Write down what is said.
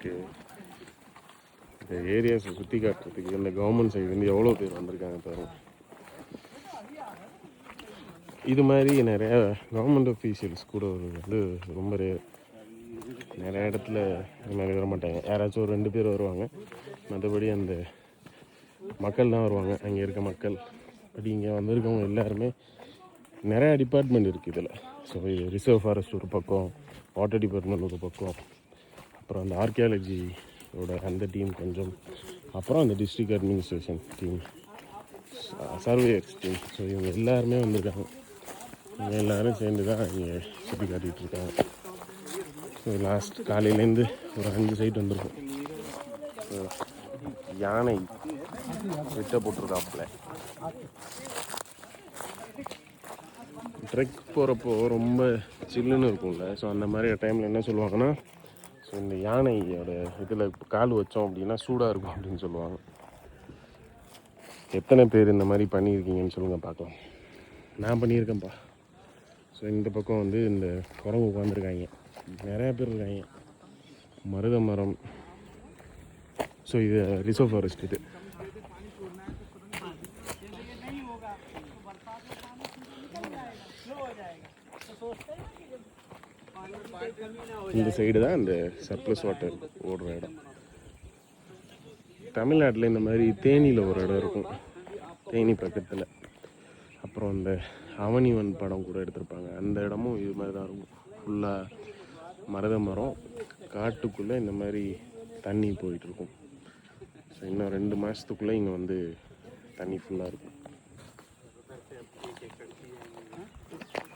உங்களுக்கு இந்த ஏரியாஸை சுற்றி காட்டுறதுக்கு இந்த கவர்மெண்ட் சைடு வந்து எவ்வளோ பேர் வந்திருக்காங்க பாருங்க. இது மாதிரி நிறையா கவர்மெண்ட் அஃபீஷியல்ஸ் கூட வந்து ரொம்ப நிறைய இடத்துல இது மாதிரி வர மாட்டாங்க. யாராச்சும் ஒரு 2 பேர் வருவாங்க. மற்றபடி அந்த மக்கள் தான் வருவாங்க, அங்கே இருக்க மக்கள். அப்படி இங்கே வந்திருக்கவங்க எல்லாருமே நிறையா டிபார்ட்மெண்ட் இருக்குது இதில். ஸோ இது ரிசர்வ் ஃபாரஸ்ட் ஒரு பக்கம், வாட்டர் டிபார்ட்மெண்ட் ஒரு பக்கம், அப்புறம் அந்த ஆர்கியாலஜியோட அந்த டீம் கொஞ்சம், அப்புறம் அந்த district administration team, surveyors team. So இவங்க எல்லாருமே வந்திருக்காங்க. இவங்க எல்லோரும் சேர்ந்து தான் இங்கே சுற்றி காட்டிகிட்டு இருக்காங்க. ஸோ லாஸ்ட் காலையிலேருந்து ஒரு 5 சைட் வந்திருக்கும். ஸோ யானை விட்ட போட்டிருக்காப்புல. ட்ரெக் போகிறப்போ ரொம்ப சில்லுன்னு இருக்கும்ல. ஸோ அந்த மாதிரி டைமில் என்ன சொல்லுவாங்கன்னா, ஸோ இந்த யானையோட இதில் கால் வச்சோம் அப்படின்னா சூடாக இருக்கும் அப்படின்னு சொல்லுவாங்க. எத்தனை பேர் இந்த மாதிரி பண்ணியிருக்கீங்கன்னு சொல்லுங்கள் பார்க்கலாம். நான் பண்ணியிருக்கேன்ப்பா. ஸோ இந்த பக்கம் வந்து இந்த குரங்கு உட்காந்துருக்காங்க, நிறையா பேர் இருக்காங்க. மருத மரம். ஸோ இது ரிசர்வ் ஃபாரஸ்ட். இது இந்த சைடு தான் இந்த சர்ப்ளஸ் வாட்டர் ஓடுற இடம். தமிழ்நாட்டில் இந்த மாதிரி தேனியில் ஒரு இடம் இருக்கும், தேனி பக்கத்தில். அப்புறம் இந்த அவனிவன் படம் கூட எடுத்திருப்பாங்க, அந்த இடமும் இது மாதிரி தான் இருக்கும். ஃபுல்லாக மருத மரம், காட்டுக்குள்ளே இந்த மாதிரி தண்ணி போயிட்டுருக்கும். ஸோ இன்னும் 2 மாதத்துக்குள்ளே இங்கே வந்து தண்ணி ஃபுல்லாக இருக்கும்.